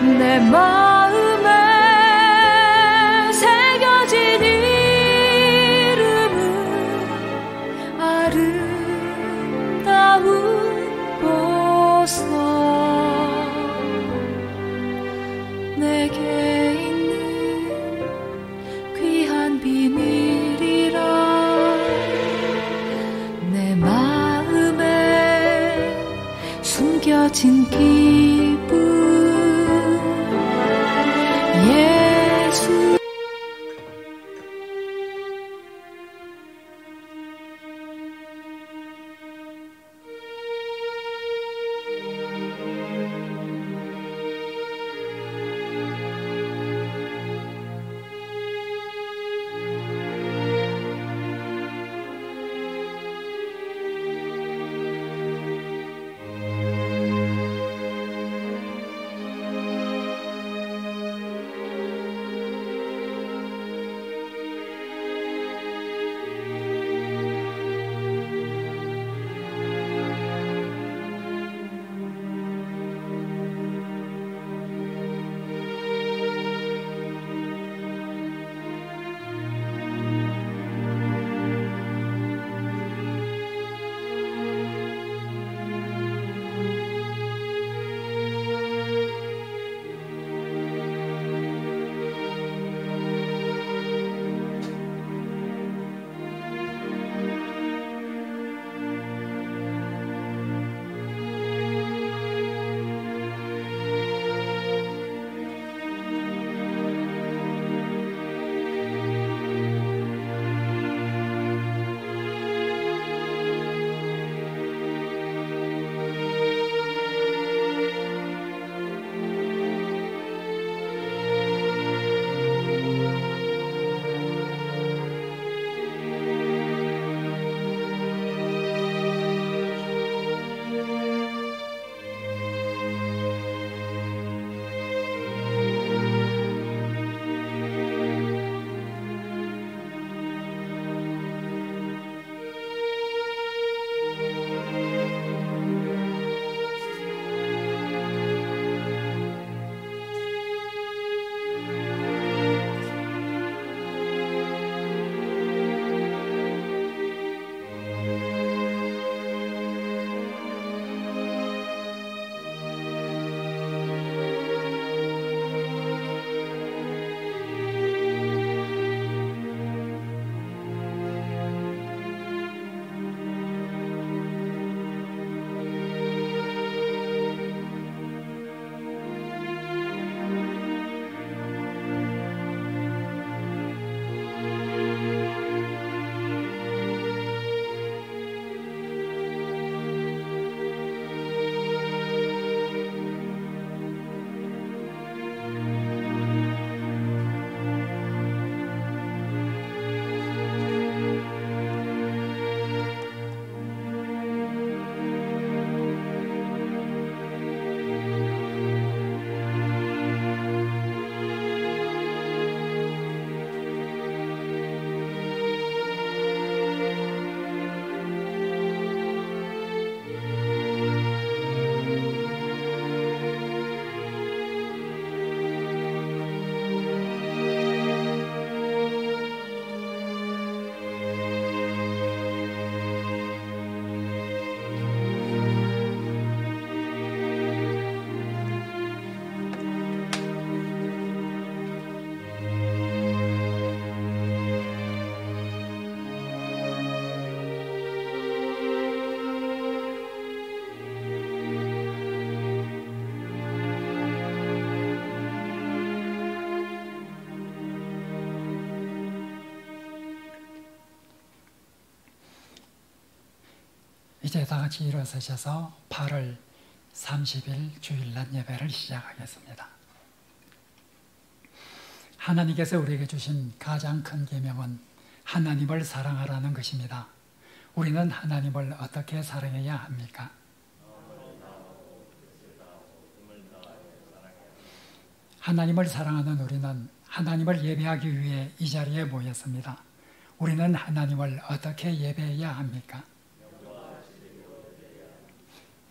내 마음에 새겨진 이름은 아름다운 보석. 내게 있는 귀한 비밀이라 내 마음에 숨겨진 기쁨. 예수. 이제 다 같이 일어서셔서 8월 30일 주일날 예배를 시작하겠습니다. 하나님께서 우리에게 주신 가장 큰 계명은 하나님을 사랑하라는 것입니다. 우리는 하나님을 어떻게 사랑해야 합니까? 하나님을 사랑하는 우리는 하나님을 예배하기 위해 이 자리에 모였습니다. 우리는 하나님을 어떻게 예배해야 합니까?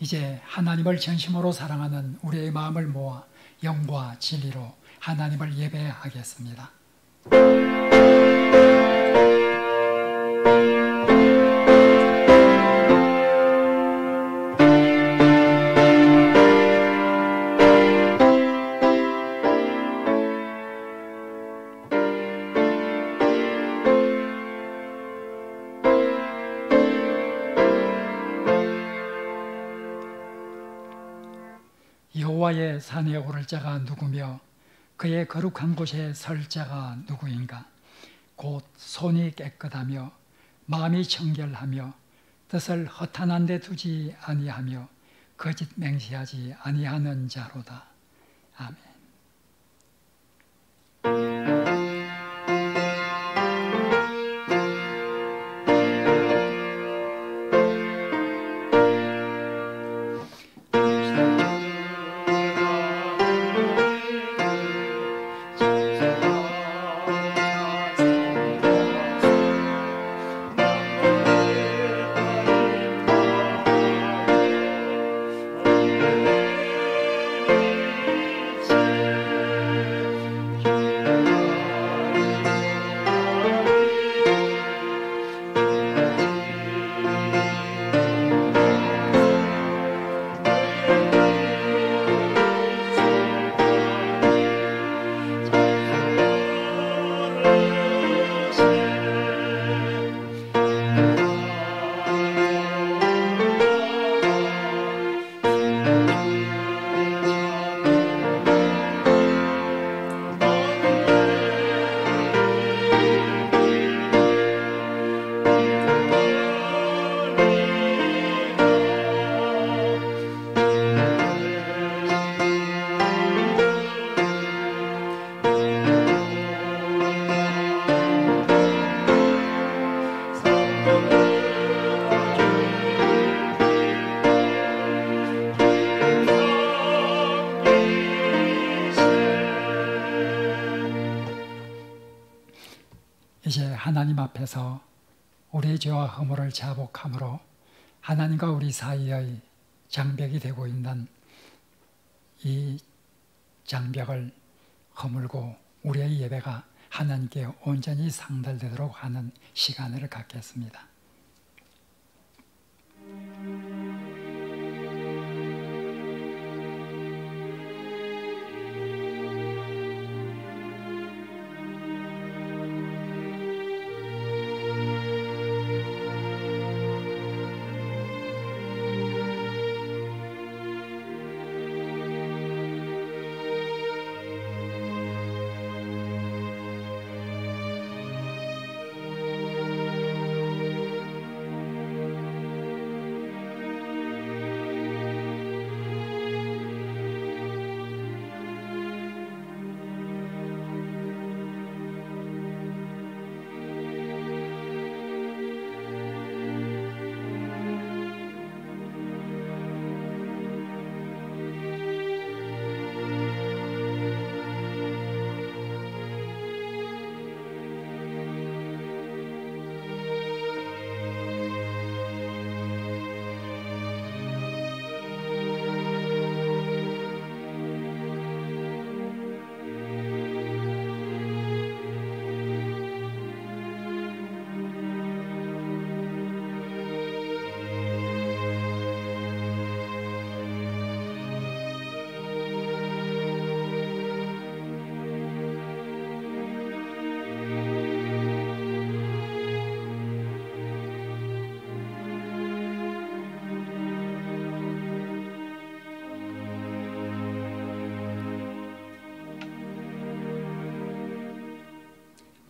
이제 하나님을 전심으로 사랑하는 우리의 마음을 모아 영과 진리로 하나님을 예배하겠습니다. 여호와의 산에 오를 자가 누구며 그의 거룩한 곳에 설 자가 누구인가? 곧 손이 깨끗하며 마음이 청결하며 뜻을 허탄한 데 두지 아니하며 거짓 맹세하지 아니하는 자로다. 아멘. 이제 하나님 앞에서 우리의 죄와 허물을 자복함으로 하나님과 우리 사이의 장벽이 되고 있는 이 장벽을 허물고 우리의 예배가 하나님께 온전히 상달되도록 하는 시간을 갖겠습니다.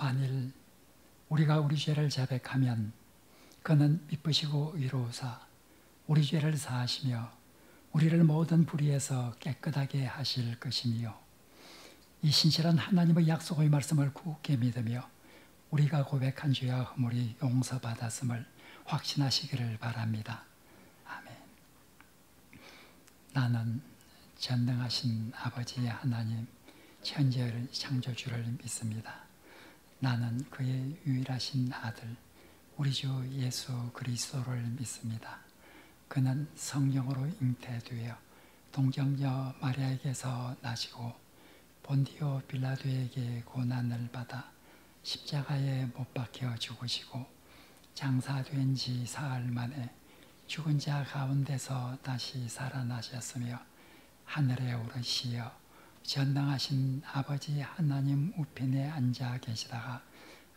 만일 우리가 우리 죄를 자백하면 그는 미쁘시고 의로우사 우리 죄를 사하시며 우리를 모든 불의에서 깨끗하게 하실 것이며 이 신실한 하나님의 약속의 말씀을 굳게 믿으며 우리가 고백한 죄와 허물이 용서받았음을 확신하시기를 바랍니다. 아멘. 나는 전능하신 아버지 하나님 천지의 창조주를 믿습니다. 나는 그의 유일하신 아들 우리 주 예수 그리스도를 믿습니다. 그는 성령으로 잉태되어 동정녀 마리아에게서 나시고 본디오 빌라도에게 고난을 받아 십자가에 못 박혀 죽으시고 장사된 지 사흘 만에 죽은 자 가운데서 다시 살아나셨으며 하늘에 오르시어 전능하신 아버지 하나님 우편에 앉아 계시다가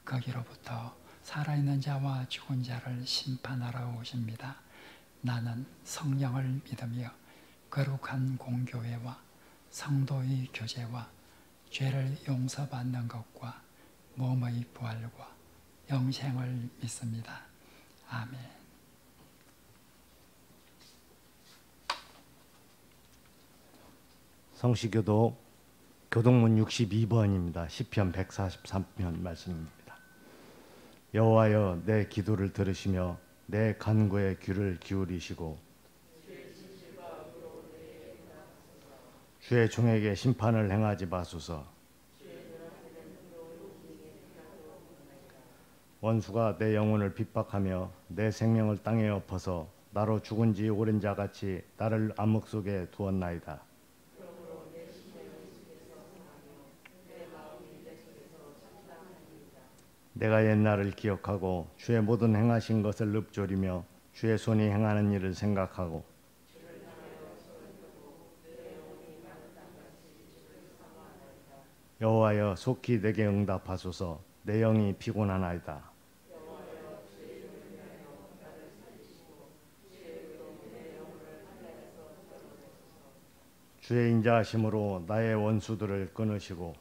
거기로부터 살아있는 자와 죽은 자를 심판하러 오십니다. 나는 성령을 믿으며 거룩한 공교회와 성도의 교제와 죄를 용서받는 것과 몸의 부활과 영생을 믿습니다. 아멘. 성시교도 교동문 62번입니다. 시편 143편 말씀입니다. 여호와여 내 기도를 들으시며 내 간구에 귀를 기울이시고 주의 종에게 심판을 행하지 마소서. 원수가 내 영혼을 핍박하며 내 생명을 땅에 엎어서 나로 죽은 지 오랜 자같이 나를 암흑 속에 두었나이다. 내가 옛날을 기억하고 주의 모든 행하신 것을 읊조리며 주의 손이 행하는 일을 생각하고 여호와여 속히 내게 응답하소서. 내 영이 피곤하나이다. 주의 인자하심으로 나의 원수들을 끊으시고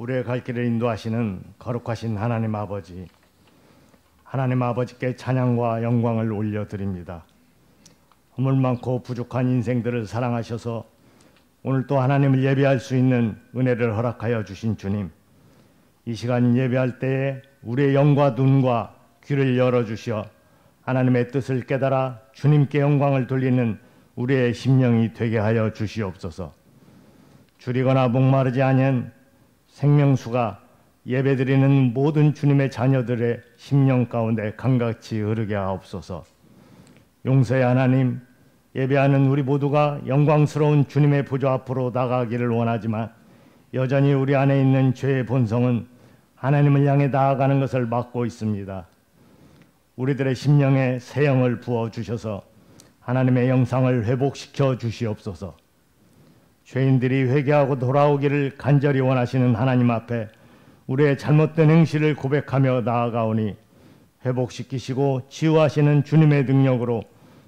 우리의 갈 길을 인도하시는 거룩하신 하나님 아버지, 하나님 아버지께 찬양과 영광을 올려드립니다. 허물 많고 부족한 인생들을 사랑하셔서 오늘 또 하나님을 예배할 수 있는 은혜를 허락하여 주신 주님, 이 시간 예배할 때에 우리의 영과 눈과 귀를 열어주시어 하나님의 뜻을 깨달아 주님께 영광을 돌리는 우리의 심령이 되게 하여 주시옵소서. 줄이거나 목마르지 않은 생명수가 예배드리는 모든 주님의 자녀들의 심령 가운데 강같이 흐르게 하옵소서. 용서의 하나님, 예배하는 우리 모두가 영광스러운 주님의 보좌 앞으로 나가기를 원하지만 여전히 우리 안에 있는 죄의 본성은 하나님을 향해 나아가는 것을 막고 있습니다. 우리들의 심령에 새 영을 부어주셔서 하나님의 영상을 회복시켜 주시옵소서. 죄인들이 회개하고 돌아오기를 간절히 원하시는 하나님 앞에 우리의 잘못된 행실을 고백하며 나아가오니 회복시키시고 치유하시는 주님의 능력으로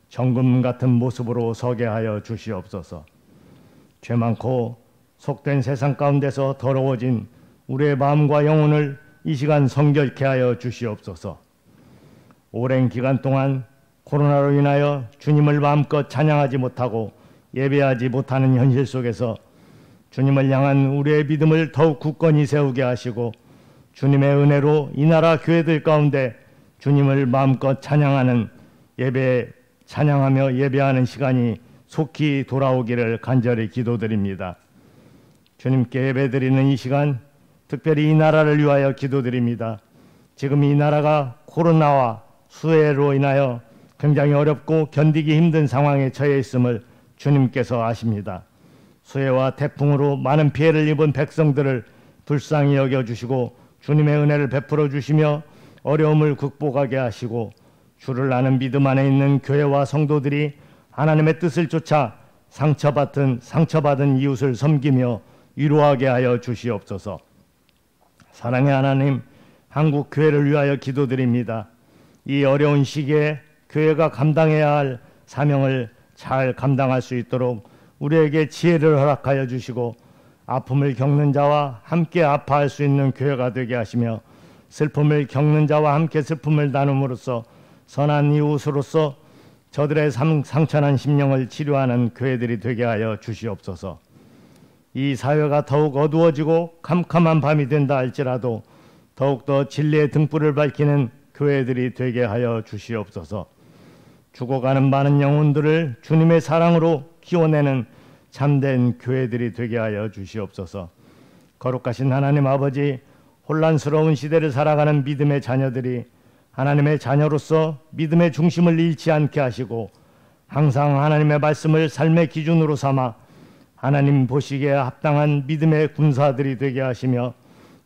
정금 같은 모습으로 서게 하여 주시옵소서. 죄 많고 속된 세상 가운데서 더러워진 우리의 마음과 영혼을 이 시간 성결케 하여 주시옵소서. 오랜 기간 동안 코로나로 인하여 주님을 마음껏 찬양하지 못하고 예배하지 못하는 현실 속에서 주님을 향한 우리의 믿음을 더욱 굳건히 세우게 하시고 주님의 은혜로 이 나라 교회들 가운데 주님을 마음껏 찬양하는 찬양하며 예배하는 시간이 속히 돌아오기를 간절히 기도드립니다. 주님께 예배드리는 이 시간 특별히 이 나라를 위하여 기도드립니다. 지금 이 나라가 코로나와 수해로 인하여 굉장히 어렵고 견디기 힘든 상황에 처해 있음을 주님께서 아십니다. 수해와 태풍으로 많은 피해를 입은 백성들을 불쌍히 여겨주시고 주님의 은혜를 베풀어 주시며 어려움을 극복하게 하시고 주를 아는 믿음 안에 있는 교회와 성도들이 하나님의 뜻을 쫓아 상처받은 이웃을 섬기며 위로하게 하여 주시옵소서. 사랑의 하나님, 한국 교회를 위하여 기도드립니다. 이 어려운 시기에 교회가 감당해야 할 사명을 잘 감당할 수 있도록 우리에게 지혜를 허락하여 주시고 아픔을 겪는 자와 함께 아파할 수 있는 교회가 되게 하시며 슬픔을 겪는 자와 함께 슬픔을 나눔으로써 선한 이웃으로서 저들의 상처난 심령을 치료하는 교회들이 되게 하여 주시옵소서. 이 사회가 더욱 어두워지고 캄캄한 밤이 된다 할지라도 더욱더 진리의 등불을 밝히는 교회들이 되게 하여 주시옵소서. 죽어가는 많은 영혼들을 주님의 사랑으로 키워내는 참된 교회들이 되게 하여 주시옵소서. 거룩하신 하나님 아버지, 혼란스러운 시대를 살아가는 믿음의 자녀들이 하나님의 자녀로서 믿음의 중심을 잃지 않게 하시고 항상 하나님의 말씀을 삶의 기준으로 삼아 하나님 보시기에 합당한 믿음의 군사들이 되게 하시며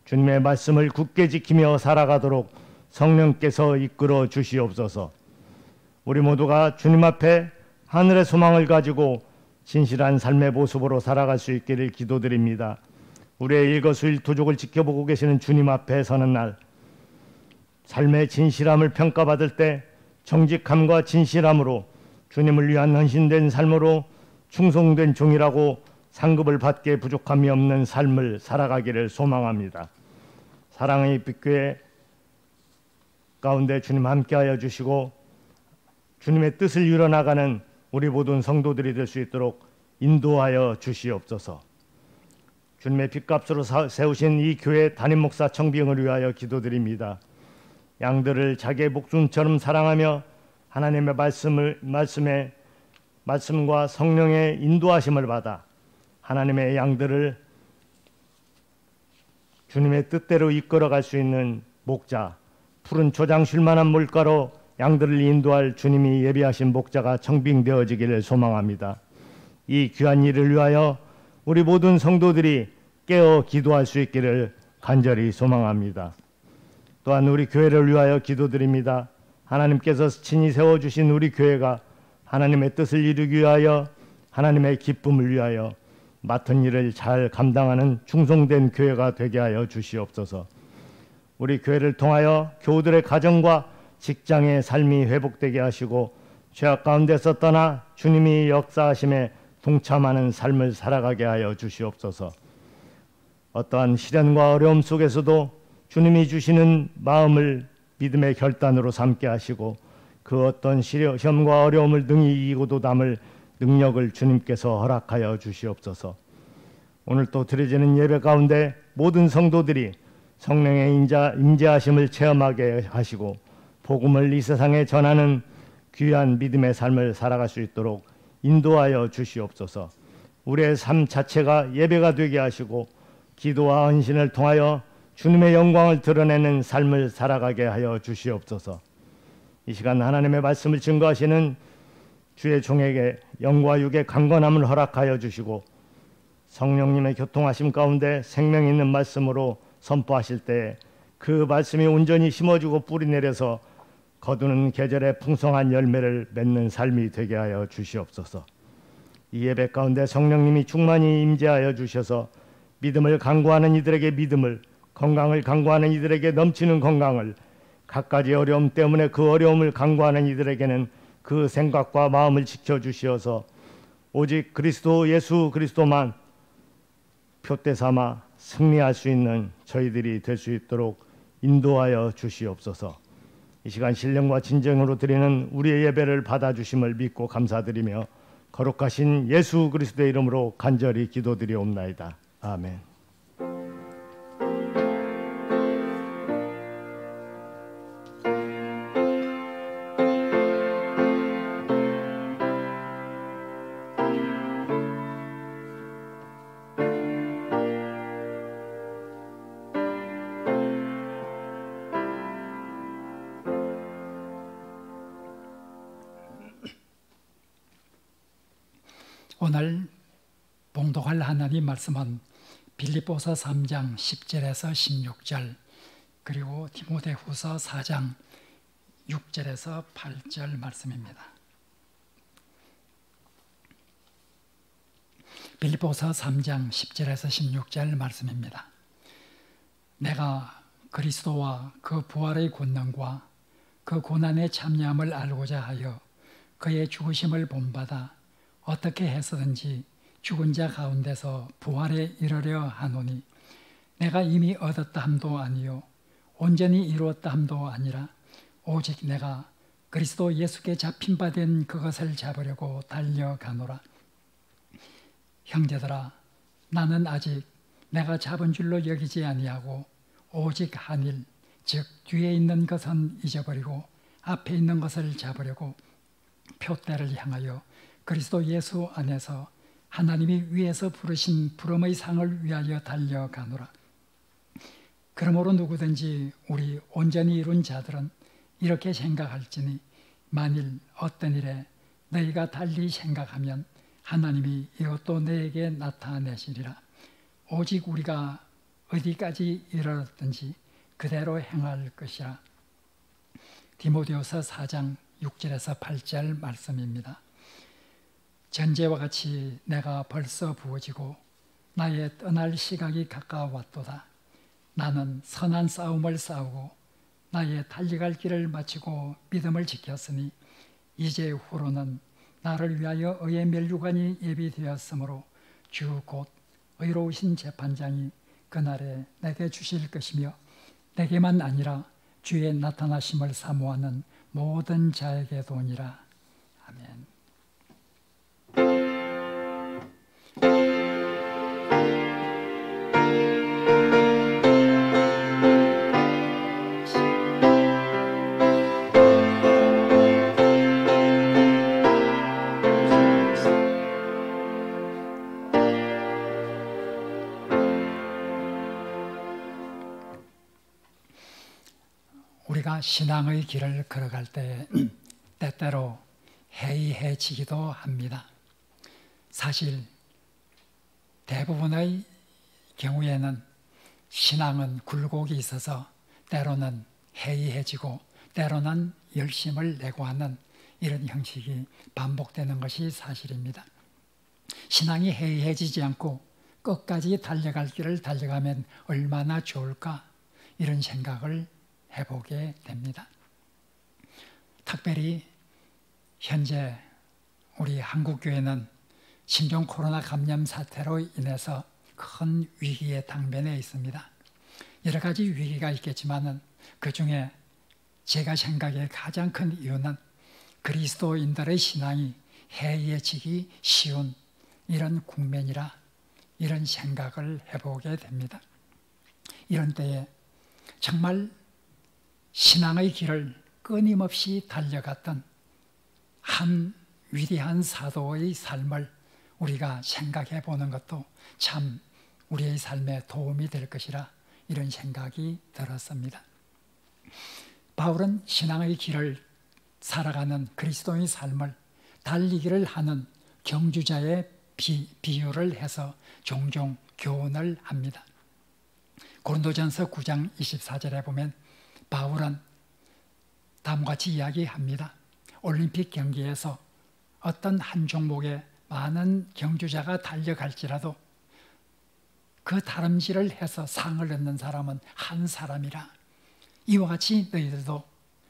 주님의 말씀을 굳게 지키며 살아가도록 성령께서 이끌어 주시옵소서. 우리 모두가 주님 앞에 하늘의 소망을 가지고 진실한 삶의 모습으로 살아갈 수 있기를 기도드립니다. 우리의 일거수일투족을 지켜보고 계시는 주님 앞에 서는 날, 삶의 진실함을 평가받을 때 정직함과 진실함으로 주님을 위한 헌신된 삶으로 충성된 종이라고 상급을 받기에 부족함이 없는 삶을 살아가기를 소망합니다. 사랑의 빛교회 가운데 주님 함께하여 주시고 주님의 뜻을 이뤄나가는 우리 모든 성도들이 될 수 있도록 인도하여 주시옵소서. 주님의 핏값으로 세우신 이 교회 담임 목사 청빙을 위하여 기도드립니다. 양들을 자기의 목숨처럼 사랑하며 하나님의 말씀과 성령의 인도하심을 받아 하나님의 양들을 주님의 뜻대로 이끌어갈 수 있는 목자, 푸른 초장 쉴만한 물가로 양들을 인도할 주님이 예비하신 목자가 청빙되어지기를 소망합니다. 이 귀한 일을 위하여 우리 모든 성도들이 깨어 기도할 수 있기를 간절히 소망합니다. 또한 우리 교회를 위하여 기도드립니다. 하나님께서 친히 세워주신 우리 교회가 하나님의 뜻을 이루기 위하여 하나님의 기쁨을 위하여 맡은 일을 잘 감당하는 충성된 교회가 되게 하여 주시옵소서. 우리 교회를 통하여 교우들의 가정과 직장의 삶이 회복되게 하시고 죄악 가운데서 떠나 주님이 역사하심에 동참하는 삶을 살아가게 하여 주시옵소서. 어떠한 시련과 어려움 속에서도 주님이 주시는 마음을 믿음의 결단으로 삼게 하시고 그 어떤 시험과 어려움을 능히 이기고도 남을 능력을 주님께서 허락하여 주시옵소서. 오늘 또 드려지는 예배 가운데 모든 성도들이 성령의 임재하심을 체험하게 하시고 복음을 이 세상에 전하는 귀한 믿음의 삶을 살아갈 수 있도록 인도하여 주시옵소서. 우리의 삶 자체가 예배가 되게 하시고 기도와 헌신을 통하여 주님의 영광을 드러내는 삶을 살아가게 하여 주시옵소서. 이 시간 하나님의 말씀을 증거하시는 주의 종에게 영과 육의 강건함을 허락하여 주시고 성령님의 교통하심 가운데 생명 있는 말씀으로 선포하실 때 그 말씀이 온전히 심어주고 뿌리 내려서 거두는 계절의 풍성한 열매를 맺는 삶이 되게 하여 주시옵소서. 이 예배 가운데 성령님이 충만히 임재하여 주셔서 믿음을 강구하는 이들에게 믿음을, 건강을 강구하는 이들에게 넘치는 건강을, 갖가지 어려움 때문에 그 어려움을 강구하는 이들에게는 그 생각과 마음을 지켜주시어서 오직 그리스도 예수 그리스도만 표대 삼아 승리할 수 있는 저희들이 될 수 있도록 인도하여 주시옵소서. 이 시간 신령과 진정으로 드리는 우리의 예배를 받아주심을 믿고 감사드리며 거룩하신 예수 그리스도의 이름으로 간절히 기도드리옵나이다. 아멘. 오늘 봉독할 하나님 말씀은 빌립보서 3장 10절에서 16절 그리고 디모데후서 4장 6절에서 8절 말씀입니다. 빌립보서 3장 10절에서 16절 말씀입니다. 내가 그리스도와 그 부활의 권능과 그 고난의 참여함을 알고자 하여 그의 죽으심을 본받아 어떻게 해서든지 죽은 자 가운데서 부활에 이르려 하노니 내가 이미 얻었다 함도 아니요 온전히 이루었다 함도 아니라 오직 내가 그리스도 예수께 잡힌 바 된 그것을 잡으려고 달려가노라. 형제들아, 나는 아직 내가 잡은 줄로 여기지 아니하고 오직 한 일, 즉 뒤에 있는 것은 잊어버리고 앞에 있는 것을 잡으려고 표대를 향하여 그리스도 예수 안에서 하나님이 위에서 부르신 부름의 상을 위하여 달려가노라. 그러므로 누구든지 우리 온전히 이룬 자들은 이렇게 생각할지니 만일 어떤 일에 너희가 달리 생각하면 하나님이 이것도 너에게 나타내시리라. 오직 우리가 어디까지 이르렀든지 그대로 행할 것이라. 디모데후서 4장 6절에서 8절 말씀입니다. 전제와 같이 내가 벌써 부어지고 나의 떠날 시각이 가까워왔도다. 나는 선한 싸움을 싸우고 나의 달려갈 길을 마치고 믿음을 지켰으니 이제 후로는 나를 위하여 의의 멸류관이 예비되었으므로 주 곧 의로우신 재판장이 그날에 내게 주실 것이며 내게만 아니라 주의 나타나심을 사모하는 모든 자에게도니라. 아멘. 우리가 신앙의 길을 걸어갈 때 때때로 해이해지기도 합니다. 사실 대부분의 경우에는 신앙은 굴곡이 있어서 때로는 해이해지고 때로는 열심을 내고 하는 이런 형식이 반복되는 것이 사실입니다. 신앙이 해이해지지 않고 끝까지 달려갈 길을 달려가면 얼마나 좋을까 이런 생각을 해보게 됩니다. 특별히 현재 우리 한국교회는 신종 코로나 감염 사태로 인해서 큰 위기에 당면해 있습니다. 여러 가지 위기가 있겠지만 그 중에 제가 생각에 가장 큰 이유는 그리스도인들의 신앙이 해이해지기 쉬운 이런 국면이라 이런 생각을 해보게 됩니다. 이런 때에 정말 신앙의 길을 끊임없이 달려갔던 한 위대한 사도의 삶을 우리가 생각해 보는 것도 참 우리의 삶에 도움이 될 것이라 이런 생각이 들었습니다. 바울은 신앙의 길을 살아가는 그리스도의 삶을 달리기를 하는 경주자의 비유를 해서 종종 교훈을 합니다. 고린도전서 9장 24절에 보면 바울은 다음과 같이 이야기합니다. 올림픽 경기에서 어떤 한 종목에 많은 경주자가 달려갈지라도 그 다름질을 해서 상을 얻는 사람은 한 사람이라. 이와 같이 너희들도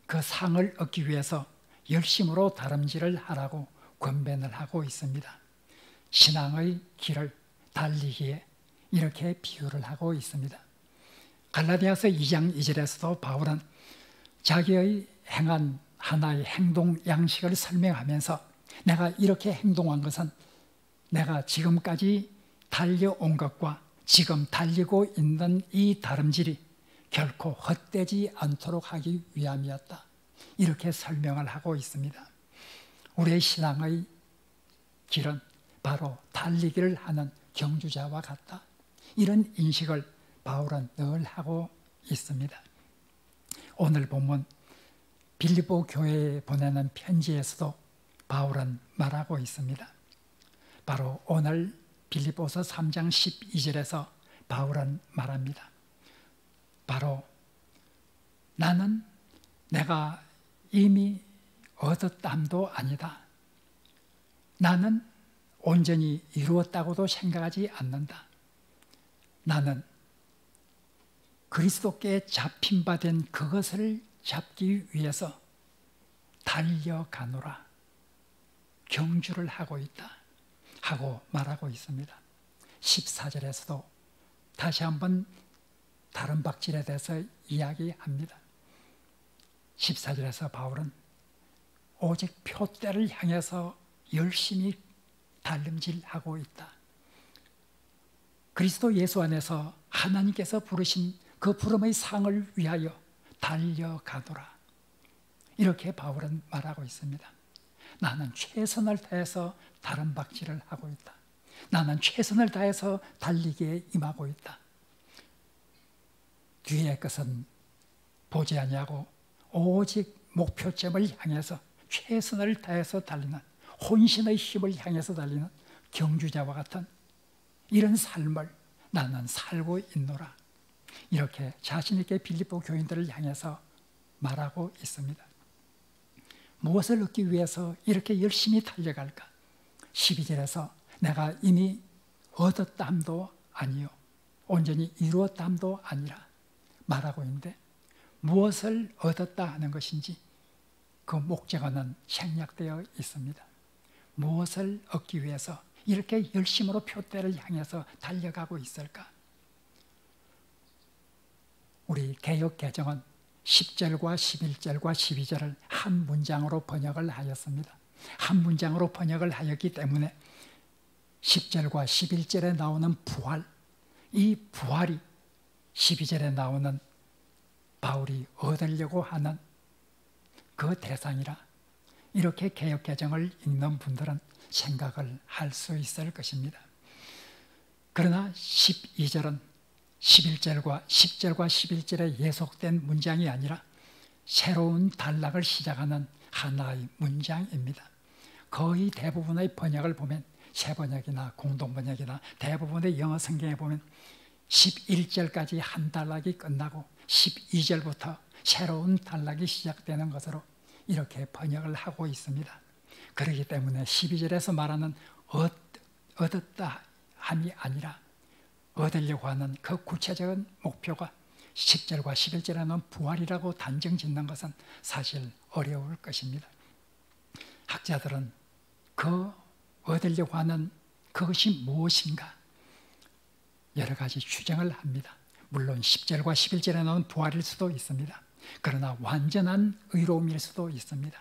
그 상을 얻기 위해서 열심으로 다름질을 하라고 권면을 하고 있습니다. 신앙의 길을 달리기에 이렇게 비유를 하고 있습니다. 갈라디아서 2장 2절에서도 바울은 자기의 행한 하나의 행동 양식을 설명하면서 내가 이렇게 행동한 것은 내가 지금까지 달려온 것과 지금 달리고 있는 이 다름질이 결코 헛되지 않도록 하기 위함이었다. 이렇게 설명을 하고 있습니다. 우리의 신앙의 길은 바로 달리기를 하는 경주자와 같다. 이런 인식을 바울은 늘 하고 있습니다. 오늘 본문 빌립보 교회에 보내는 편지에서도 바울은 말하고 있습니다. 바로 오늘 빌립보서 3장 12절에서 바울은 말합니다. 바로 나는 내가 이미 얻었담도 아니다. 나는 온전히 이루었다고도 생각하지 않는다. 나는 그리스도께 잡힌 바 된 그것을 잡기 위해서 달려가노라. 경주를 하고 있다. 하고 말하고 있습니다. 14절에서도 다시 한번 다른 박질에 대해서 이야기합니다. 14절에서 바울은 오직 표대를 향해서 열심히 달림질하고 있다. 그리스도 예수 안에서 하나님께서 부르신 그 부름의 상을 위하여 달려가노라. 이렇게 바울은 말하고 있습니다. 나는 최선을 다해서 다른 박질을 하고 있다. 나는 최선을 다해서 달리기에 임하고 있다. 뒤의 것은 보지 아니하고 오직 목표점을 향해서 최선을 다해서 달리는 혼신의 힘을 향해서 달리는 경주자와 같은 이런 삶을 나는 살고 있노라. 이렇게 자신 있게 빌립보 교인들을 향해서 말하고 있습니다. 무엇을 얻기 위해서 이렇게 열심히 달려갈까? 12절에서 내가 이미 얻었담도 아니요 온전히 이루었담도 아니라 말하고 있는데 무엇을 얻었다 하는 것인지 그 목적어는 생략되어 있습니다. 무엇을 얻기 위해서 이렇게 열심으로 표대를 향해서 달려가고 있을까? 우리 개역 개정은 10절과 11절과 12절을 한 문장으로 번역을 하였습니다. 한 문장으로 번역을 하였기 때문에 10절과 11절에 나오는 부활, 이 부활이 12절에 나오는 바울이 얻으려고 하는 그 대상이라 이렇게 개역 개정을 읽는 분들은 생각을 할 수 있을 것입니다. 그러나 12절은 11절과 10절과 11절에 예속된 문장이 아니라 새로운 단락을 시작하는 하나의 문장입니다. 거의 대부분의 번역을 보면 새번역이나 공동번역이나 대부분의 영어 성경에 보면 11절까지 한 단락이 끝나고 12절부터 새로운 단락이 시작되는 것으로 이렇게 번역을 하고 있습니다. 그렇기 때문에 12절에서 말하는 얻었다 함이 아니라 얻으려고 하는 그 구체적인 목표가 10절과 11절에는 부활이라고 단정 짓는 것은 사실 어려울 것입니다. 학자들은 그 얻으려고 하는 그것이 무엇인가 여러 가지 추정을 합니다. 물론 10절과 11절에는 부활일 수도 있습니다. 그러나 완전한 의로움일 수도 있습니다.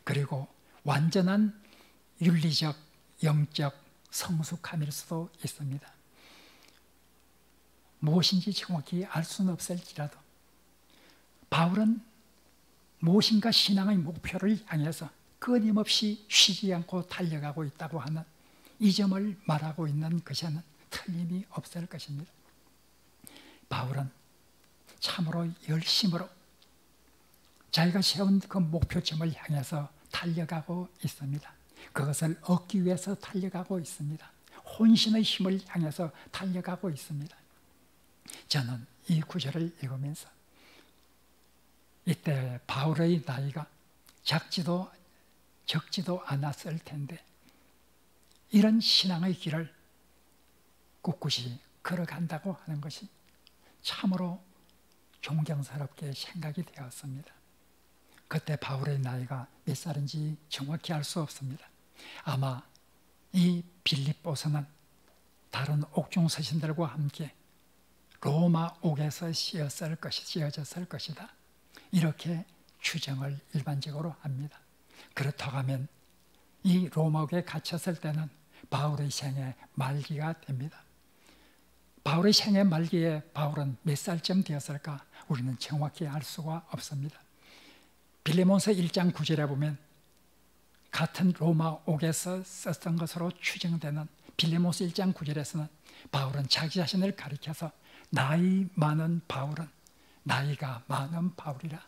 그리고 완전한 윤리적, 영적 성숙함일 수도 있습니다. 무엇인지 정확히 알 수는 없을지라도 바울은 무엇인가 신앙의 목표를 향해서 끊임없이 쉬지 않고 달려가고 있다고 하는 이 점을 말하고 있는 것에는 틀림이 없을 것입니다. 바울은 참으로 열심으로 자기가 세운 그 목표점을 향해서 달려가고 있습니다. 그것을 얻기 위해서 달려가고 있습니다. 혼신의 힘을 향해서 달려가고 있습니다. 저는 이 구절을 읽으면서 이때 바울의 나이가 작지도 적지도 않았을 텐데 이런 신앙의 길을 꿋꿋이 걸어간다고 하는 것이 참으로 존경스럽게 생각이 되었습니다. 그때 바울의 나이가 몇 살인지 정확히 알 수 없습니다. 아마 이 빌립보서는 다른 옥중 서신들과 함께 로마 옥에서 쓰여졌을 것이다. 이렇게 추정을 일반적으로 합니다. 그렇다고 하면 이 로마 옥에 갇혔을 때는 바울의 생애 말기가 됩니다. 바울의 생애 말기에 바울은 몇 살쯤 되었을까? 우리는 정확히 알 수가 없습니다. 빌레몬서 1장 9절에 보면 같은 로마 옥에서 썼던 것으로 추정되는 빌레몬서 1장 9절에서는 바울은 자기 자신을 가리켜서 나이 많은 바울은 나이가 많은 바울이라,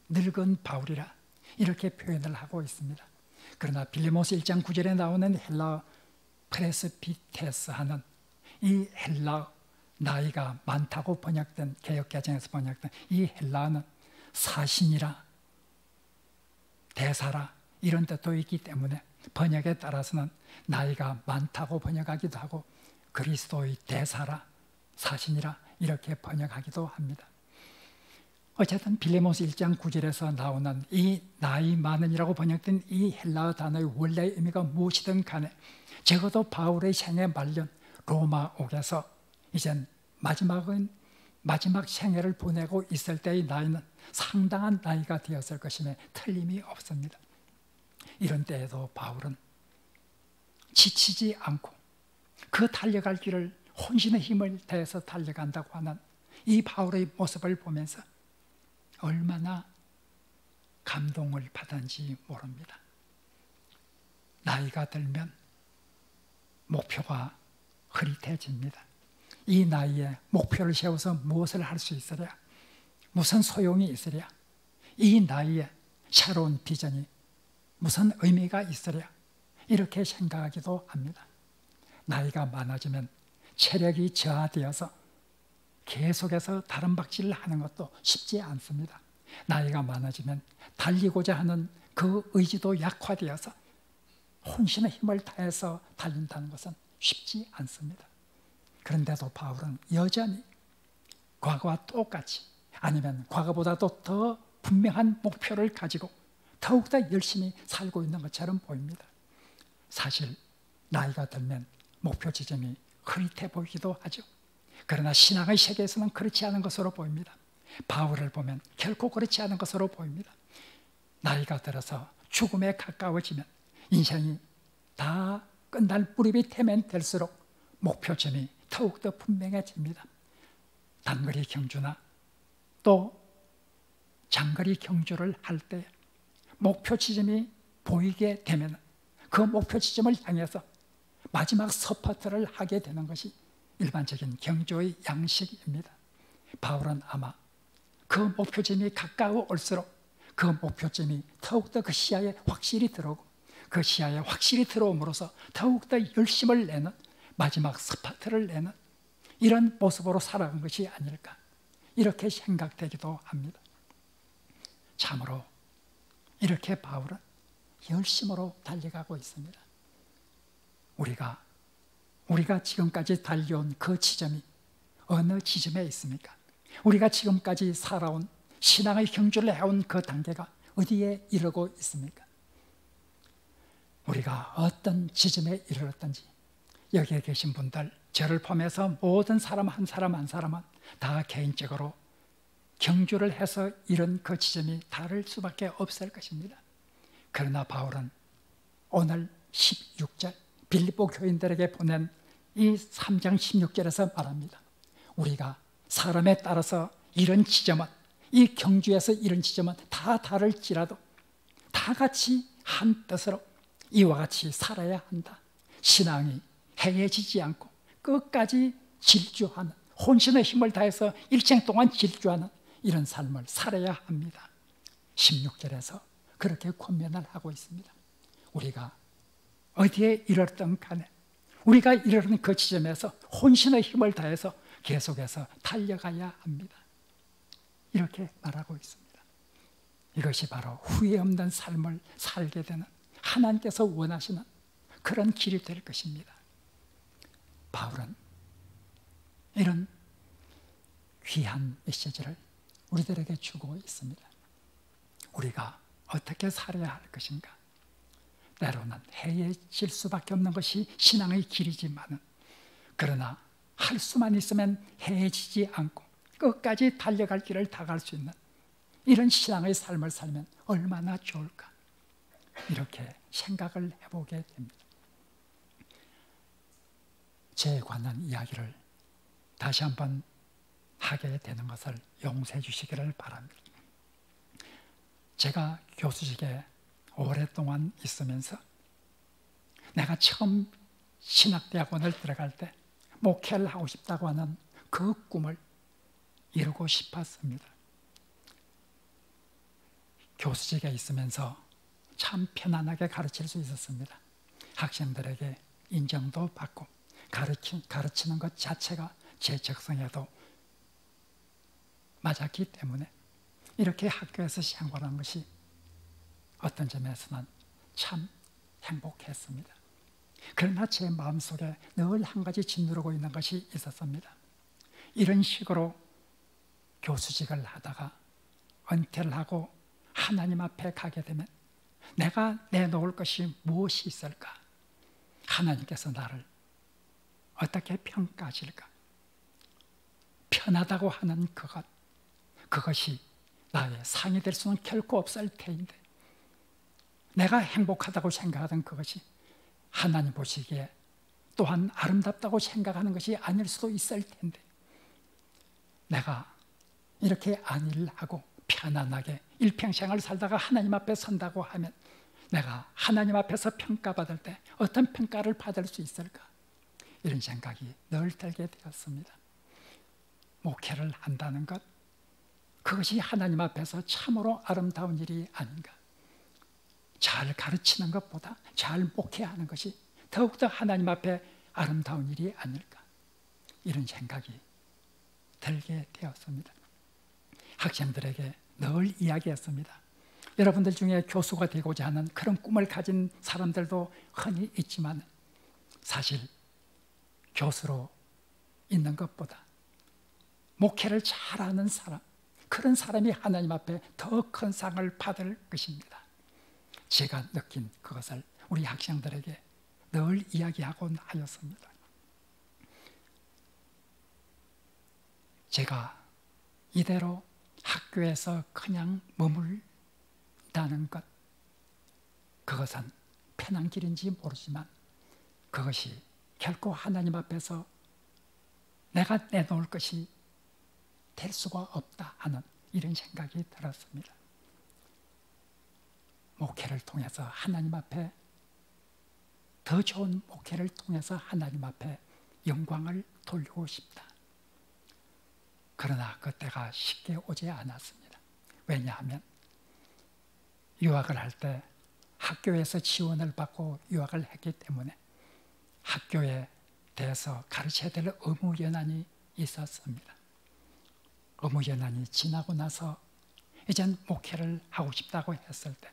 늙은 바울이라 이렇게 표현을 하고 있습니다. 그러나 빌레몬서 1장 9절에 나오는 헬라어 프레스비테스 하는 이 헬라어 나이가 많다고 번역된 개역개정에서 번역된 이 헬라어는 사신이라 대사라 이런 뜻도 있기 때문에 번역에 따라서는 나이가 많다고 번역하기도 하고 그리스도의 대사라 사신이라 이렇게 번역하기도 합니다. 어쨌든 빌레몬서 1장 9절에서 나오는 이 나이 많은이라고 번역된 이 헬라어 단어의 원래의 의미가 무엇이든 간에 적어도 바울의 생애 말년 로마 옥에서 이젠 마지막 생애를 보내고 있을 때의 나이는 상당한 나이가 되었을 것임에 틀림이 없습니다. 이런 때에도 바울은 지치지 않고 그 달려갈 길을 혼신의 힘을 다해서 달려간다고 하는 이 바울의 모습을 보면서 얼마나 감동을 받았는지 모릅니다. 나이가 들면 목표가 흐릿해집니다. 이 나이에 목표를 세워서 무엇을 할 수 있으랴? 무슨 소용이 있으랴? 이 나이에 새로운 비전이 무슨 의미가 있으랴? 이렇게 생각하기도 합니다. 나이가 많아지면 체력이 저하되어서 계속해서 다른 박질을 하는 것도 쉽지 않습니다. 나이가 많아지면 달리고자 하는 그 의지도 약화되어서 혼신의 힘을 다해서 달린다는 것은 쉽지 않습니다. 그런데도 바울은 여전히 과거와 똑같이 아니면 과거보다도 더 분명한 목표를 가지고 더욱더 열심히 살고 있는 것처럼 보입니다. 사실 나이가 들면 목표 지점이 흐릿해 보이기도 하죠. 그러나 신앙의 세계에서는 그렇지 않은 것으로 보입니다. 바울을 보면 결코 그렇지 않은 것으로 보입니다. 나이가 들어서 죽음에 가까워지면 인생이 다 끝날 무렵이 되면 될수록 목표점이 더욱더 분명해집니다. 단거리 경주나 또 장거리 경주를 할 때 목표 지점이 보이게 되면 그 목표 지점을 향해서 마지막 스퍼트를 하게 되는 것이 일반적인 경주의 양식입니다. 바울은 아마 그 목표점이 가까워 올수록 그 목표점이 더욱더 그 시야에 확실히 들어오고 그 시야에 확실히 들어옴으로써 더욱더 열심을 내는 마지막 스파트를 내는 이런 모습으로 살아간 것이 아닐까 이렇게 생각되기도 합니다. 참으로 이렇게 바울은 열심으로 달려가고 있습니다. 우리가 지금까지 달려온 그 지점이 어느 지점에 있습니까? 우리가 지금까지 살아온 신앙의 경주를 해온 그 단계가 어디에 이르고 있습니까? 우리가 어떤 지점에 이르렀든지 여기에 계신 분들, 저를 포함해서 모든 사람 한 사람은 다 개인적으로 경주를 해서 이런 그 지점이 다를 수밖에 없을 것입니다. 그러나 바울은 오늘 16절 빌립보 교인들에게 보낸 이 3장 16절에서 말합니다. 우리가 사람에 따라서 이런 지점은, 이 경주에서 이런 지점은 다 다를지라도 다 같이 한 뜻으로 이와 같이 살아야 한다. 신앙이 해해지지 않고 끝까지 질주하는, 혼신의 힘을 다해서 일생 동안 질주하는 이런 삶을 살아야 합니다. 16절에서 그렇게 권면을 하고 있습니다. 우리가 어디에 이르렀든 간에 우리가 이르는 그 지점에서 혼신의 힘을 다해서 계속해서 달려가야 합니다. 이렇게 말하고 있습니다. 이것이 바로 후회 없는 삶을 살게 되는, 하나님께서 원하시는 그런 길이 될 것입니다. 바울은 이런 귀한 메시지를 우리들에게 주고 있습니다. 우리가 어떻게 살아야 할 것인가? 때로는 해해질 수밖에 없는 것이 신앙의 길이지만은, 그러나 할 수만 있으면 해해지지 않고 끝까지 달려갈 길을 다 갈 수 있는 이런 신앙의 삶을 살면 얼마나 좋을까? 이렇게 생각을 해보게 됩니다. 죄에 관한 이야기를 다시 한번 하게 되는 것을 용서해 주시기를 바랍니다. 제가 교수직에 오랫동안 있으면서 내가 처음 신학대학원을 들어갈 때 목회를 하고 싶다고 하는 그 꿈을 이루고 싶었습니다. 교수직에 있으면서 참 편안하게 가르칠 수 있었습니다. 학생들에게 인정도 받고 가르치는 것 자체가 제 적성에도 맞았기 때문에 이렇게 학교에서 생활하는 것이 어떤 점에서는 참 행복했습니다. 그러나 제 마음속에 늘 한 가지 짓누르고 있는 것이 있었습니다. 이런 식으로 교수직을 하다가 은퇴를 하고 하나님 앞에 가게 되면 내가 내놓을 것이 무엇이 있을까? 하나님께서 나를 어떻게 평가하실까? 편하다고 하는 그것이 나의 상이 될 수는 결코 없을 테인데, 내가 행복하다고 생각하던 그것이 하나님 보시기에 또한 아름답다고 생각하는 것이 아닐 수도 있을 텐데, 내가 이렇게 안일을 하고 편안하게 일평생을 살다가 하나님 앞에 선다고 하면 내가 하나님 앞에서 평가받을 때 어떤 평가를 받을 수 있을까? 이런 생각이 늘 들게 되었습니다. 목회를 한다는 것, 그것이 하나님 앞에서 참으로 아름다운 일이 아닌가? 잘 가르치는 것보다 잘 목회하는 것이 더욱더 하나님 앞에 아름다운 일이 아닐까? 이런 생각이 들게 되었습니다. 학생들에게 늘 이야기했습니다. 여러분들 중에 교수가 되고자 하는 그런 꿈을 가진 사람들도 흔히 있지만 사실 교수로 있는 것보다 목회를 잘하는 사람, 그런 사람이 하나님 앞에 더 큰 상을 받을 것입니다. 제가 느낀 그것을 우리 학생들에게 늘 이야기하곤 하였습니다. 제가 이대로 학교에서 그냥 머물다는 것, 그것은 편한 길인지 모르지만 그것이 결코 하나님 앞에서 내가 내놓을 것이 될 수가 없다 하는 이런 생각이 들었습니다. 목회를 통해서 하나님 앞에, 더 좋은 목회를 통해서 하나님 앞에 영광을 돌리고 싶다. 그러나 그때가 쉽게 오지 않았습니다. 왜냐하면 유학을 할 때 학교에서 지원을 받고 유학을 했기 때문에 학교에 대해서 가르쳐야 될 의무연한이 있었습니다. 의무연한이 지나고 나서 이젠 목회를 하고 싶다고 했을 때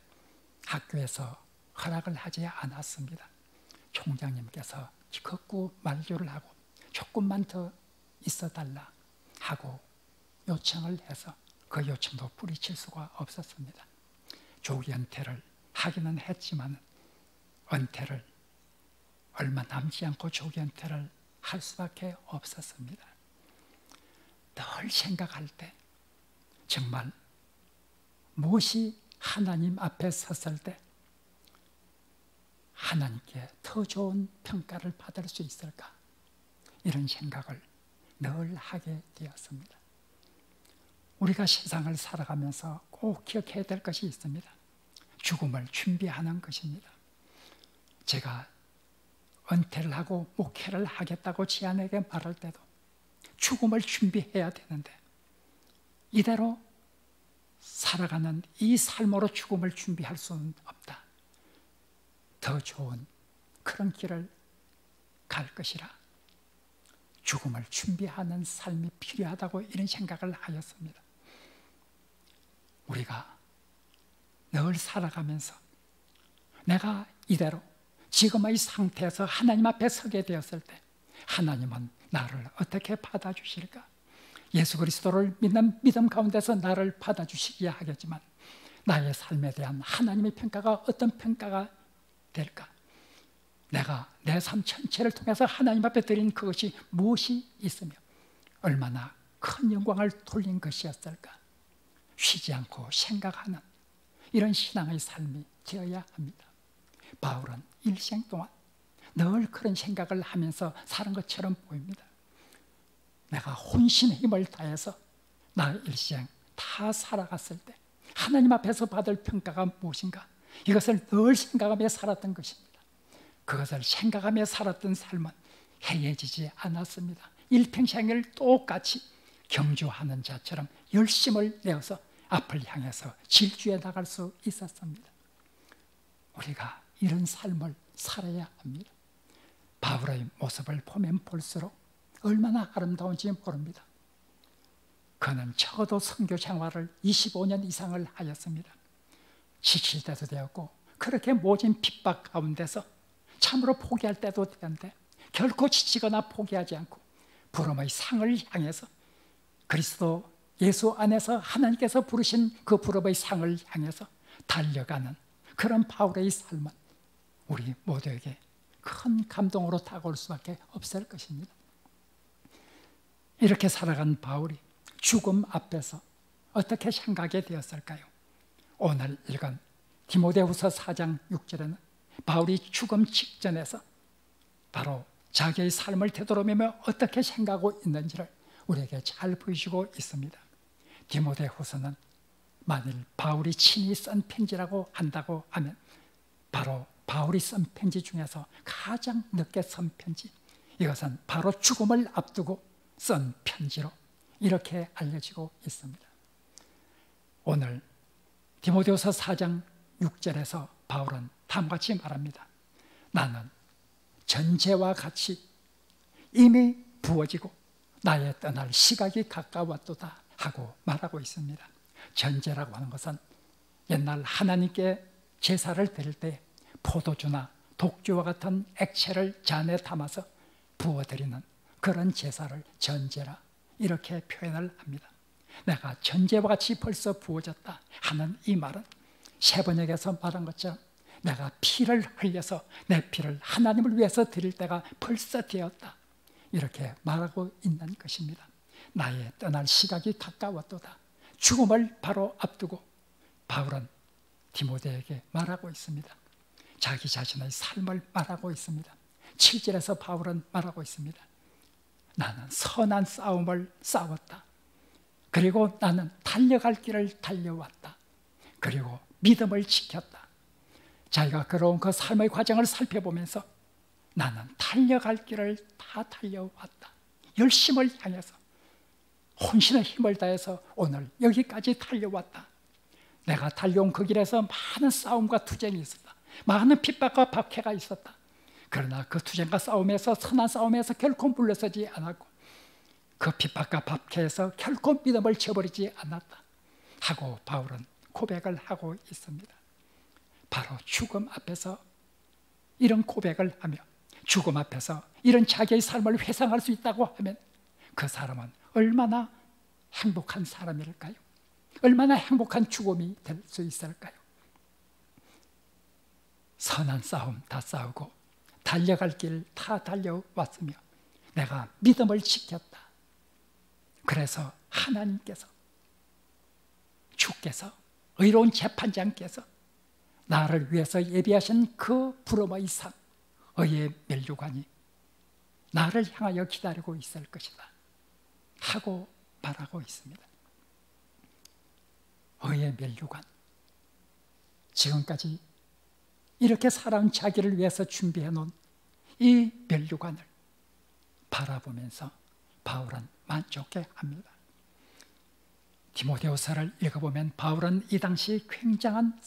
학교에서 허락을 하지 않았습니다. 총장님께서 극구 만류를 하고 조금만 더 있어달라 하고 요청을 해서 그 요청도 뿌리칠 수가 없었습니다. 조기 은퇴를 하기는 했지만 은퇴를 얼마 남지 않고 조기 은퇴를 할 수밖에 없었습니다. 늘 생각할 때 정말 무엇이 하나님 앞에 섰을 때 하나님께 더 좋은 평가를 받을 수 있을까? 이런 생각을 늘 하게 되었습니다. 우리가 세상을 살아가면서 꼭 기억해야 될 것이 있습니다. 죽음을 준비하는 것입니다. 제가 은퇴를 하고 목회를 하겠다고 제 아내에게 말할 때도 죽음을 준비해야 되는데 이대로 살아가는 이 삶으로 죽음을 준비할 수는 없다. 더 좋은 그런 길을 갈 것이라 죽음을 준비하는 삶이 필요하다고 이런 생각을 하였습니다. 우리가 늘 살아가면서 내가 이대로 지금의 상태에서 하나님 앞에 서게 되었을 때 하나님은 나를 어떻게 받아주실까? 예수 그리스도를 믿는 믿음 가운데서 나를 받아주시기야 하겠지만 나의 삶에 대한 하나님의 평가가 어떤 평가가 될까? 내가 내 삶 전체를 통해서 하나님 앞에 드린 그것이 무엇이 있으며 얼마나 큰 영광을 돌린 것이었을까? 쉬지 않고 생각하는 이런 신앙의 삶이 되어야 합니다. 바울은 일생 동안 늘 그런 생각을 하면서 사는 것처럼 보입니다. 내가 혼신의 힘을 다해서 나 일생 다 살아갔을 때 하나님 앞에서 받을 평가가 무엇인가? 이것을 늘 생각하며 살았던 것입니다. 그것을 생각하며 살았던 삶은 해해지지 않았습니다. 일평생을 똑같이 경주하는 자처럼 열심을 내어서 앞을 향해서 질주해 나갈 수 있었습니다. 우리가 이런 삶을 살아야 합니다. 바울의 모습을 보면 볼수록 얼마나 아름다운지 모릅니다. 그는 적어도 선교 생활을 25년 이상을 하였습니다. 지칠 때도 되었고 그렇게 모진 핍박 가운데서 참으로 포기할 때도 되는데 결코 지치거나 포기하지 않고 부름의 상을 향해서 그리스도 예수 안에서 하나님께서 부르신 그 부름의 상을 향해서 달려가는 그런 바울의 삶은 우리 모두에게 큰 감동으로 다가올 수밖에 없을 것입니다. 이렇게 살아간 바울이 죽음 앞에서 어떻게 생각하게 되었을까요? 오늘 읽은 디모데후서 4장 6절에는 바울이 죽음 직전에서 바로 자기의 삶을 되돌아보며 어떻게 생각하고 있는지를 우리에게 잘 보여주고 있습니다. 디모데후서는 만일 바울이 친히 쓴 편지라고 한다고 하면 바로 바울이 쓴 편지 중에서 가장 늦게 쓴 편지, 이것은 바로 죽음을 앞두고 쓴 편지로 이렇게 알려지고 있습니다. 오늘 디모데후서 4장 6절에서 바울은 다음과 같이 말합니다. 나는 전제와 같이 이미 부어지고 나의 떠날 시각이 가까웠도다 하고 말하고 있습니다. 전제라고 하는 것은 옛날 하나님께 제사를 드릴 때 포도주나 독주와 같은 액체를 잔에 담아서 부어드리는 그런 제사를 전제라 이렇게 표현을 합니다. 내가 전제와 같이 벌써 부어졌다 하는 이 말은 세번역에서 말한 것처럼 내가 피를 흘려서 내 피를 하나님을 위해서 드릴 때가 벌써 되었다 이렇게 말하고 있는 것입니다. 나의 떠날 시각이 가까웠도다. 죽음을 바로 앞두고 바울은 디모데에게 말하고 있습니다. 자기 자신의 삶을 말하고 있습니다. 7절에서 바울은 말하고 있습니다. 나는 선한 싸움을 싸웠다. 그리고 나는 달려갈 길을 달려왔다. 그리고 믿음을 지켰다. 자기가 걸어온 그 삶의 과정을 살펴보면서 나는 달려갈 길을 다 달려왔다. 열심을 향해서 혼신의 힘을 다해서 오늘 여기까지 달려왔다. 내가 달려온 그 길에서 많은 싸움과 투쟁이 있었다. 많은 핍박과 박해가 있었다. 그러나 그 투쟁과 싸움에서 선한 싸움에서 결코 물러서지 않았고 그 핍박과 박해에서 결코 믿음을 저버리지 않았다 하고 바울은 고백을 하고 있습니다. 바로 죽음 앞에서 이런 고백을 하며 죽음 앞에서 이런 자기의 삶을 회상할 수 있다고 하면 그 사람은 얼마나 행복한 사람일까요? 얼마나 행복한 죽음이 될 수 있을까요? 선한 싸움 다 싸우고 달려갈 길 다 달려왔으며 내가 믿음을 지켰다. 그래서 하나님께서 주께서 의로운 재판장께서 나를 위해서 예비하신 그 부름의 상, 의의 면류관이 나를 향하여 기다리고 있을 것이다 하고 말하고 있습니다. 의의 면류관, 지금까지 이렇게 살아온 자기를 위해서 준비해 놓은 이 면류관을 바라보면서 바울은 만족해합니다. 디모데후서를 읽어보면 바울은 이 당시 굉장한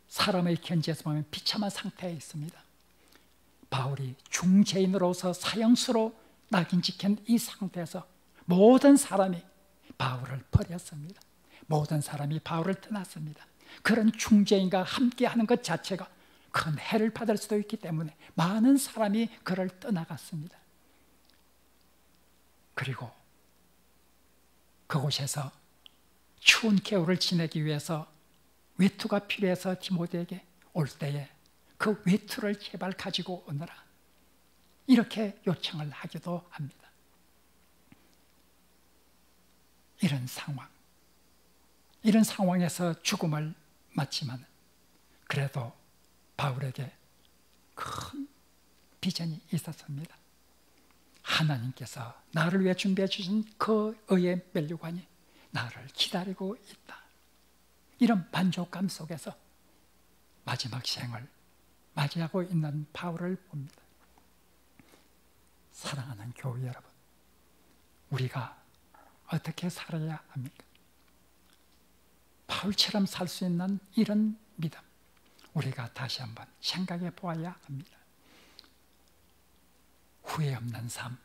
사람의 견지에서 보면 비참한 상태에 있습니다. 바울이 중죄인으로서 사형수로 낙인 찍힌 이 상태에서 모든 사람이 바울을 버렸습니다. 모든 사람이 바울을 떠났습니다. 그런 중죄인과 함께하는 것 자체가 큰 해를 받을 수도 있기 때문에 많은 사람이 그를 떠나갔습니다. 그리고 그곳에서 추운 겨울을 지내기 위해서 외투가 필요해서 디모데에게 올 때에 그 외투를 제발 가지고 오너라 이렇게 요청을 하기도 합니다. 이런 상황에서 죽음을 맞지만 그래도 바울에게 큰 비전이 있었습니다. 하나님께서 나를 위해 준비해 주신 그 의의 면류관이 나를 기다리고 있다. 이런 만족감 속에서 마지막 생을 맞이하고 있는 바울을 봅니다. 사랑하는 교회 여러분, 우리가 어떻게 살아야 합니까? 바울처럼 살 수 있는 이런 믿음, 우리가 다시 한번 생각해 보아야 합니다. 후회 없는 삶,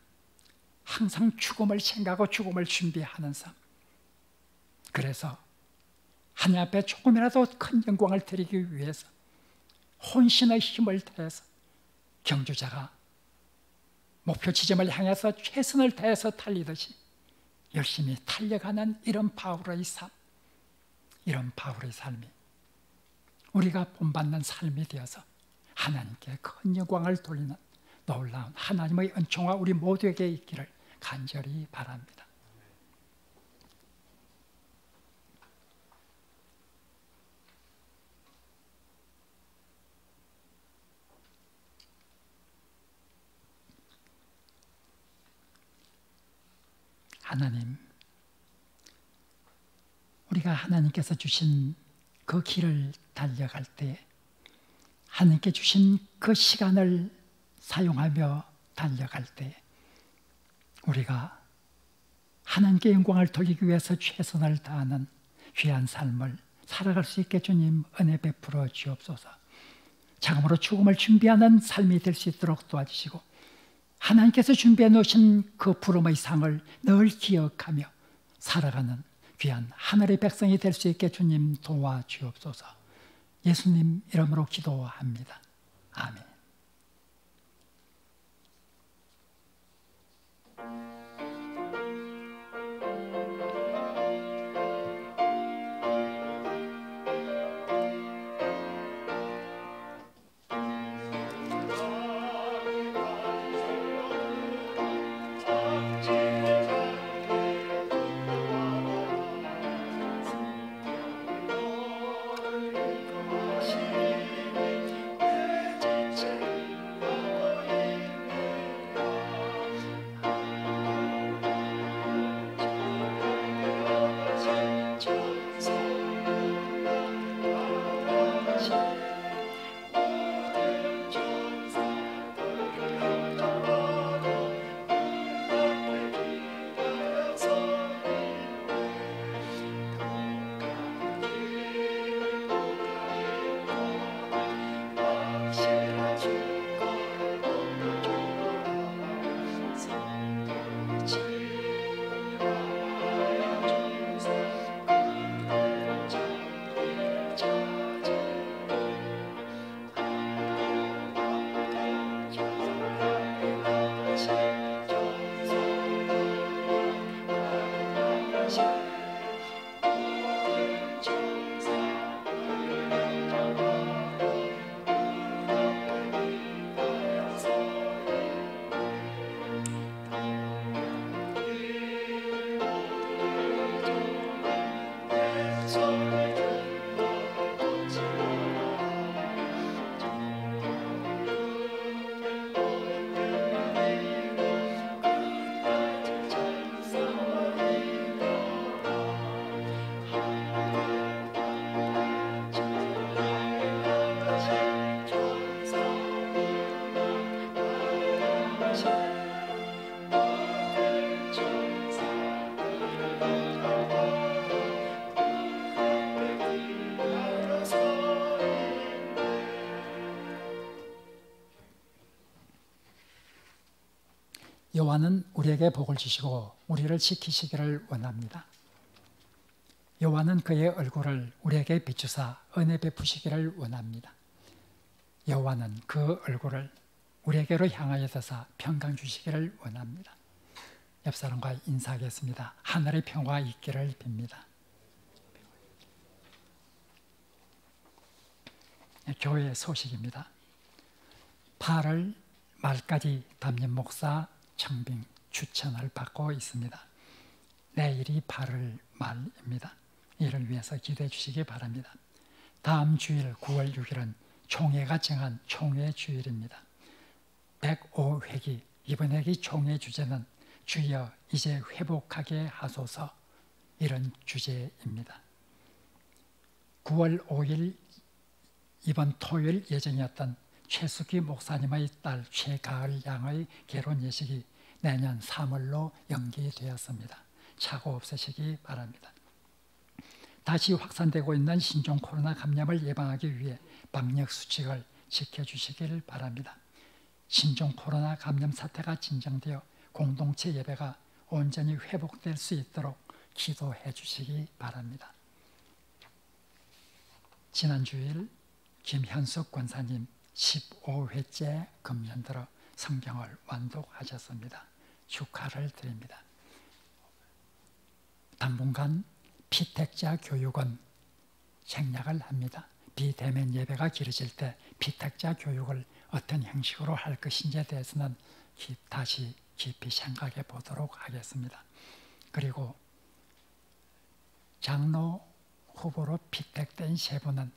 항상 죽음을 생각하고 죽음을 준비하는 삶. 그래서 하나님 앞에 조금이라도 큰 영광을 드리기 위해서 혼신의 힘을 다해서 경주자가 목표 지점을 향해서 최선을 다해서 달리듯이 열심히 달려가는 이런 바울의 삶, 이런 바울의 삶이 우리가 본받는 삶이 되어서 하나님께 큰 영광을 돌리는 놀라운 하나님의 은총과 우리 모두에게 있기를 간절히 바랍니다. 하나님, 우리가 하나님께서 주신 그 길을 달려갈 때 하나님께 주신 그 시간을 사용하며 달려갈 때 우리가 하나님께 영광을 돌리기 위해서 최선을 다하는 귀한 삶을 살아갈 수 있게 주님 은혜 베풀어 주옵소서. 장으로 죽음을 준비하는 삶이 될 수 있도록 도와주시고 하나님께서 준비해 놓으신 그 부름의 상을 늘 기억하며 살아가는 귀한 하늘의 백성이 될 수 있게 주님 도와주옵소서. 예수님 이름으로 기도합니다. 아멘. 여호와는 우리에게 복을 주시고 우리를 지키시기를 원합니다. 여호와는 그의 얼굴을 우리에게 비추사 은혜 베푸시기를 원합니다. 여호와는 그 얼굴을 우리에게로 향하여 드사 평강 주시기를 원합니다. 옆 사람과 인사하겠습니다. 하늘의 평화 있기를 빕니다. 교회 소식입니다. 8월 말까지 담임 목사 청빙 추천을 받고 있습니다. 내일이 8월 말입니다. 이를 위해서 기도해 주시기 바랍니다. 다음 주일 9월 6일은 총회가 정한 총회 주일입니다. 105회기 이번 회기 총회 주제는 주여 이제 회복하게 하소서, 이런 주제입니다. 9월 5일 이번 토요일 예정이었던 최숙희 목사님의 딸 최가을 양의 결혼 예식이 내년 3월로 연기되었습니다. 착오 없으시기 바랍니다. 다시 확산되고 있는 신종 코로나 감염을 예방하기 위해 방역 수칙을 지켜주시길 바랍니다. 신종 코로나 감염 사태가 진정되어 공동체 예배가 온전히 회복될 수 있도록 기도해 주시기 바랍니다. 지난 주일 김현숙 권사님 15회째 금년 들어 성경을 완독하셨습니다. 축하를 드립니다. 당분간 피택자 교육은 생략을 합니다. 비대면 예배가 길어질 때 피택자 교육을 어떤 형식으로 할 것인지에 대해서는 다시 깊이 생각해 보도록 하겠습니다. 그리고 장로 후보로 피택된 세 분은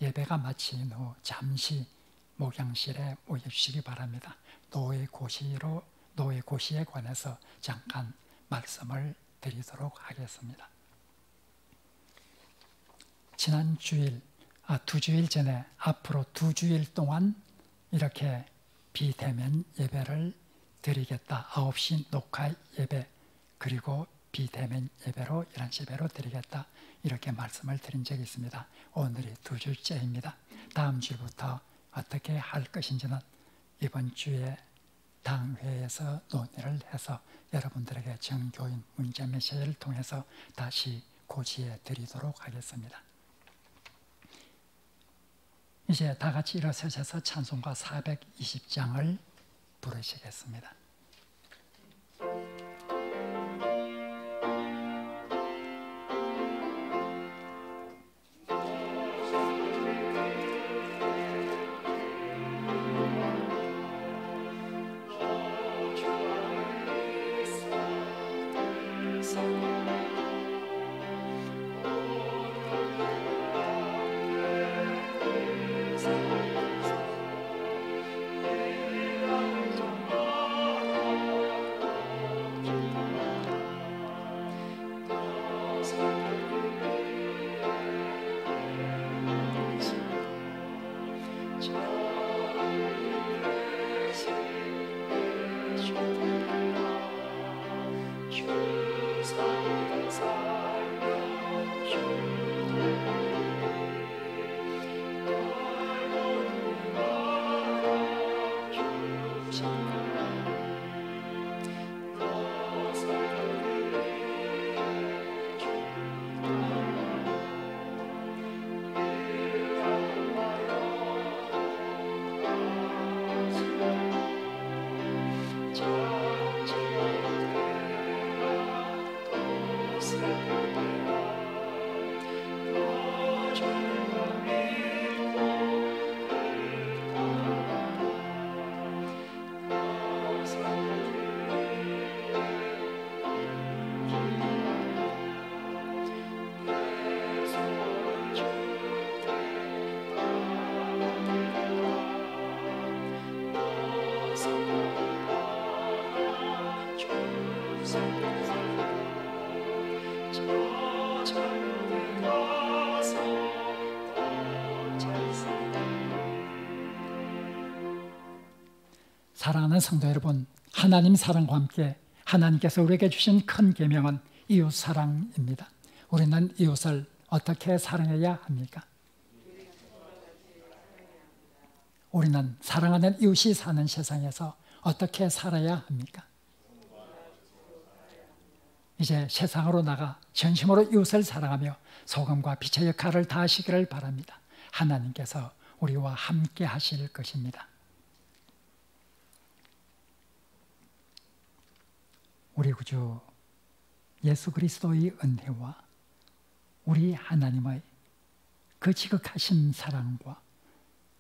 예배가 마친 후 잠시 목양실에 모여주시기 바랍니다. 노예 고시에 관해서 잠깐 말씀을 드리도록 하겠습니다. 지난 주일, 2주일 전에 앞으로 2주일 동안 이렇게 비대면 예배를 드리겠다. 9시 녹화 예배 그리고 비대면 예배로 11시 예배로 드리겠다. 이렇게 말씀을 드린 적이 있습니다. 오늘이 2주째입니다. 다음 주부터 어떻게 할 것인지는 이번 주에 당회에서 논의를 해서 여러분들에게 정교인 문자 메시지를 통해서 다시 고지해 드리도록 하겠습니다. 이제 다 같이 일어서셔서 찬송가 420장을 부르시겠습니다. 사랑하는 성도 여러분, 하나님 사랑과 함께 하나님께서 우리에게 주신 큰 계명은 이웃 사랑입니다. 우리는 이웃을 어떻게 사랑해야 합니까? 우리는 사랑하는 이웃이 사는 세상에서 어떻게 살아야 합니까? 이제 세상으로 나가 전심으로 이웃을 사랑하며 소금과 빛의 역할을 다하시기를 바랍니다. 하나님께서 우리와 함께 하실 것입니다. 우리 구주 예수 그리스도의 은혜와 우리 하나님의 그 지극하신 사랑과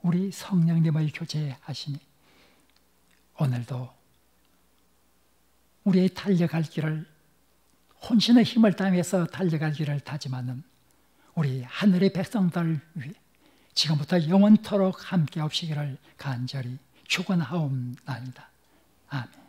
우리 성령님의 교제하심이 오늘도 우리의 달려갈 길을 혼신의 힘을 다해서 달려갈 길을 다짐하는 우리 하늘의 백성들 위해 지금부터 영원토록 함께 없시기를 간절히 축원하옵나이다. 아멘.